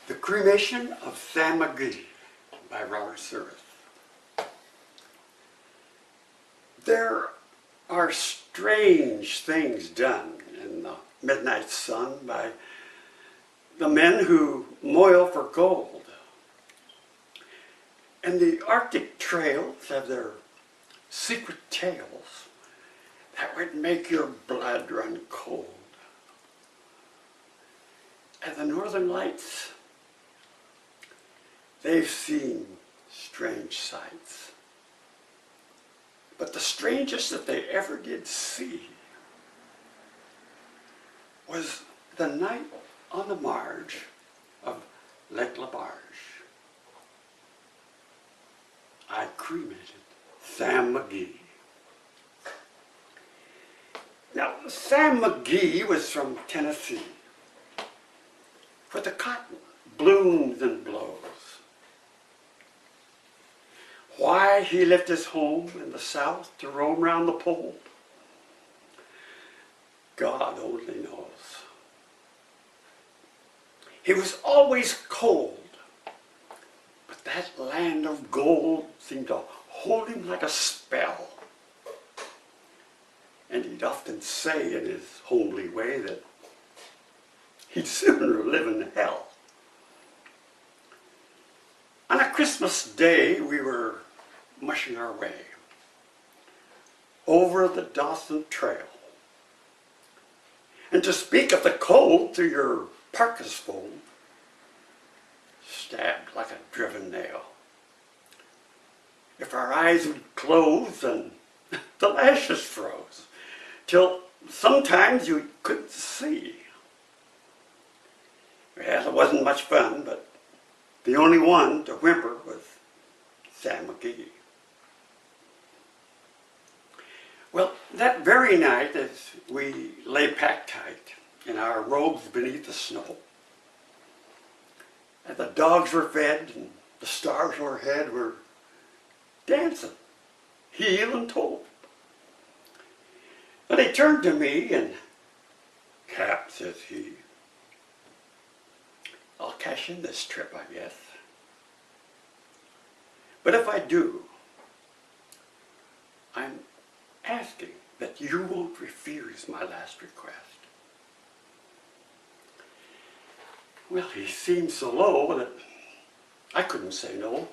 The Cremation of Sam McGee by Robert Service. There are strange things done in the midnight sun by the men who moil for gold. And the Arctic trails have their secret tales that would make your blood run cold. And the Northern Lights, they've seen strange sights. But the strangest that they ever did see was the night on the marge of Lake LaBarge. I cremated Sam McGee. Now, Sam McGee was from Tennessee, where the cotton blooms and blows. Why he left his home in the South to roam round the pole, God only knows. He was always cold, but that land of gold seemed to hold him like a spell. And he'd often say in his homely way that he'd sooner live in hell. On a Christmas day, we were mushing our way over the Dawson Trail. And to speak of the cold through your parka's fold, stabbed like a driven nail. If our eyes would close and the lashes froze, till sometimes you couldn't see. Well, it wasn't much fun, but the only one to whimper was Sam McGee. Well, that very night, as we lay packed tight in our robes beneath the snow, and the dogs were fed and the stars overhead were dancing, heel and toe. And he turned to me and, "Cap," says he, "I'll cash in this trip, I guess. But if I do, I'm asking that you won't refuse my last request." Well, he seemed so low that I couldn't say no.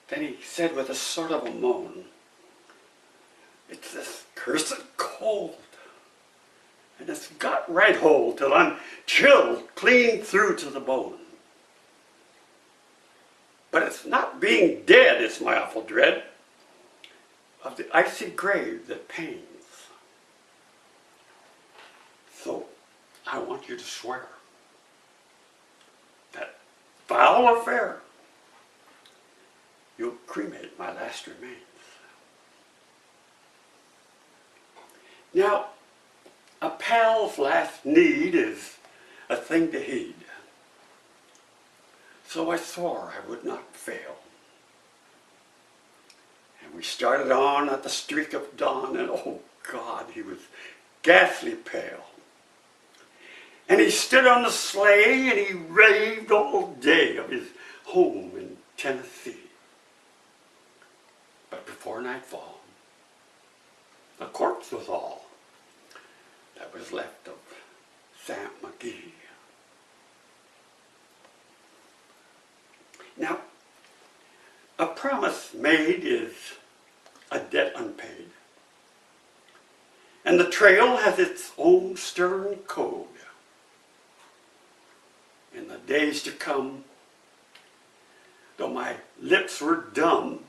Then he said with a sort of a moan, "It's this cursed cold, and it's got right hold till I'm chilled clean through to the bone. But it's not being dead, it's my awful dread of the icy grave that pains. So I want you to swear that, foul or fair, you'll cremate my last remains." Now, a pal's last need is a thing to heed. So I swore I would not fail. And we started on at the streak of dawn, and oh God, he was ghastly pale. And he stood on the sleigh and he raved all day of his home in Tennessee. But before nightfall, the corpse was all that was left of Sam McGee. Now, a promise made is a debt unpaid. And the trail has its own stern code. In the days to come, though my lips were dumb,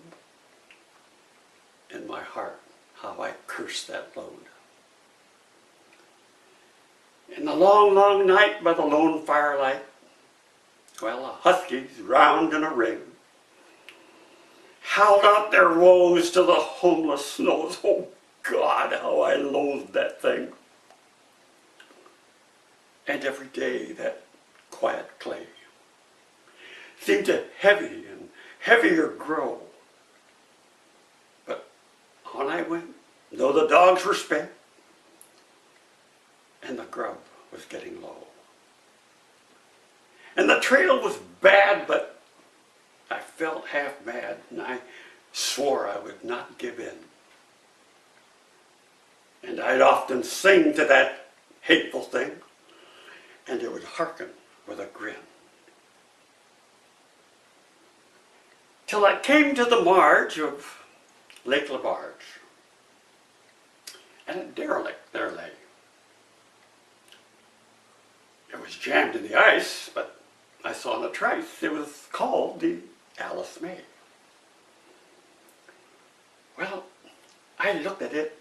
in my heart, how I cursed that load. In the long, long night by the lone firelight, while the huskies, round in a ring, howled out their woes to the homeless snows. Oh God, how I loathed that thing. And every day that quiet clay seemed to heavy and heavier grow. But on I went, though the dogs were spent, and the grub was getting low. trail was bad, but I felt half mad, and I swore I would not give in. And I'd often sing to that hateful thing, and it would hearken with a grin. Till I came to the marge of Lake Labarge, and a derelict there lay. It was jammed in the ice, but I saw in a trice it was called the Alice May. Well, I looked at it,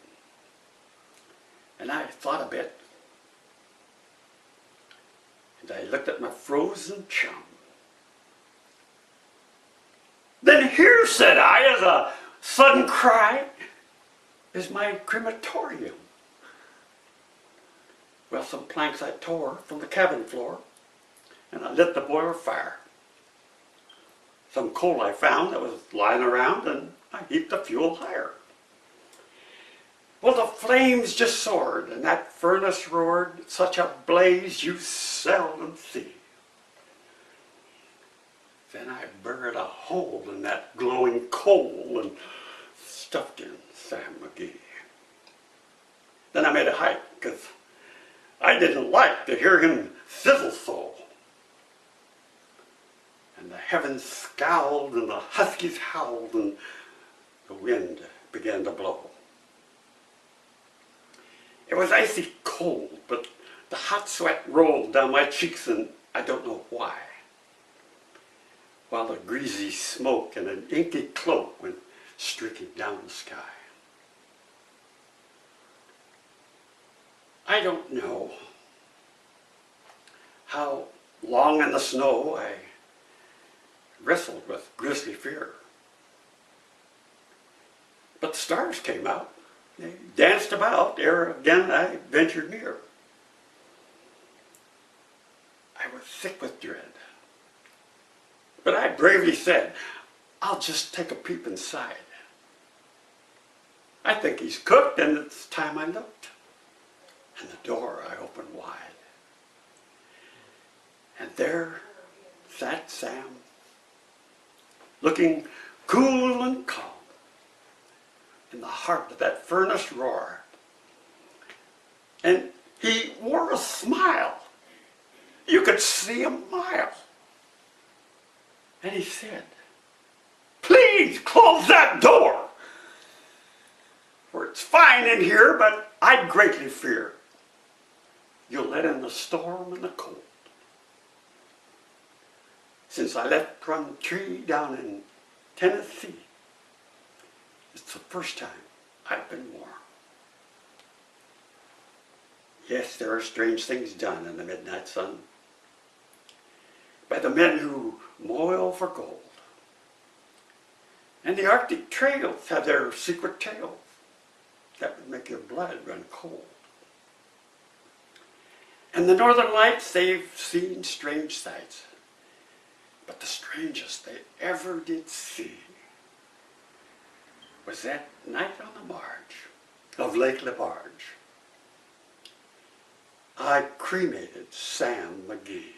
and I thought a bit, and I looked at my frozen chum. Then here, said I, as a sudden cry, is my crematorium. Well, some planks I tore from the cabin floor, and I lit the boiler fire. Some coal I found that was lying around, and I heaped the fuel higher. Well, the flames just soared, and that furnace roared, such a blaze you seldom see. Then I buried a hole in that glowing coal and stuffed in Sam McGee. Then I made a hike, because I didn't like to hear him sizzle so. And the heavens scowled, and the huskies howled, and the wind began to blow. It was icy cold, but the hot sweat rolled down my cheeks, and I don't know why, while the greasy smoke and an inky cloak went streaking down the sky. I don't know how long in the snow I wrestled with grisly fear. But the stars came out. They danced about ere again I ventured near. I was sick with dread, but I bravely said, I'll just take a peep inside. I think he's cooked, and it's time I looked. And the door I opened wide. And there sat Sam, looking cool and calm, in the heart of that furnace roar. And he wore a smile. You could see a mile. And he said, please close that door, for it's fine in here, but I greatly fear you'll let in the storm and the cold. Since I left Plum Tree down in Tennessee, it's the first time I've been warm. Yes, there are strange things done in the midnight sun by the men who moil for gold. And the Arctic trails have their secret tales that would make your blood run cold. And the northern lights, they've seen strange sights. But the strangest they ever did see was that night on the marge of Lake Labarge. I cremated Sam McGee.